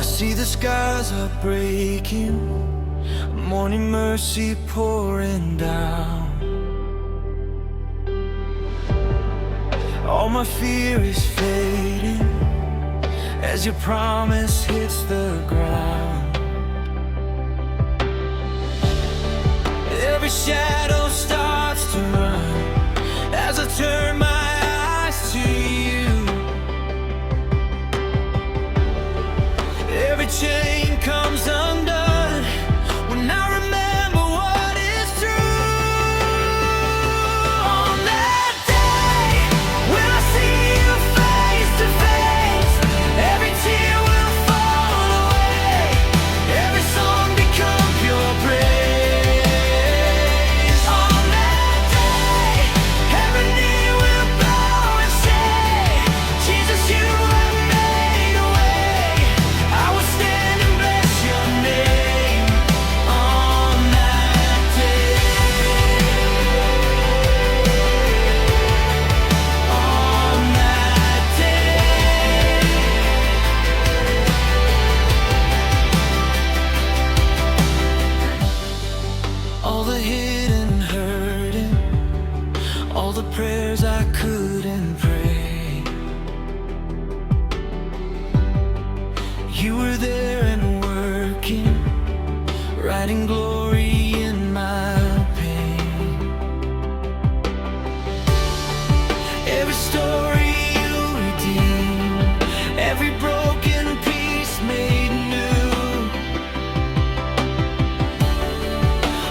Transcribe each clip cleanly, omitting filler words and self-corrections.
see the skies are breaking, morning mercy pouring down. All my fear is fading as your promise hits the ground. Every shadow starts to run as I turn my eyes to you. Every chain comes undone when I remember what is true. On that day, when I see you face to face, every tear will fall away, every song become pure praise. On that day, every knee will bow and say, Jesus, you have made a way. I will stand and bless your name on that day. On that day. All the hidden hurting, all the prayers I couldn't pray, you were there and working, writing glory in my pain. Every story you redeem, every broken piece made new.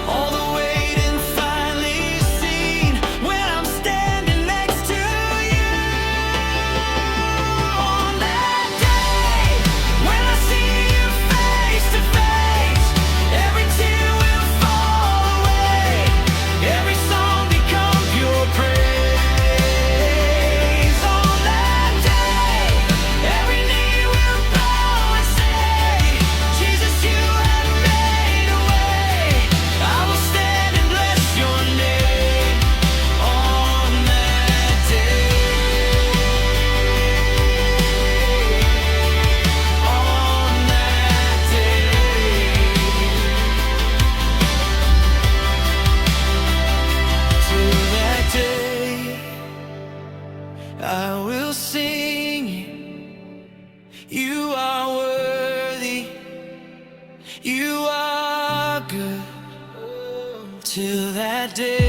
All the waiting finally seen when I'm standing next to you. On that day, when I see you face to face, every tear will fall away, every song become pure praise. On that day, every knee will bow and say, Jesus, you have made a way. I will stand and bless your name on that day. On that day. Till that day, I will sing. You are worthy, you are good. Till that day.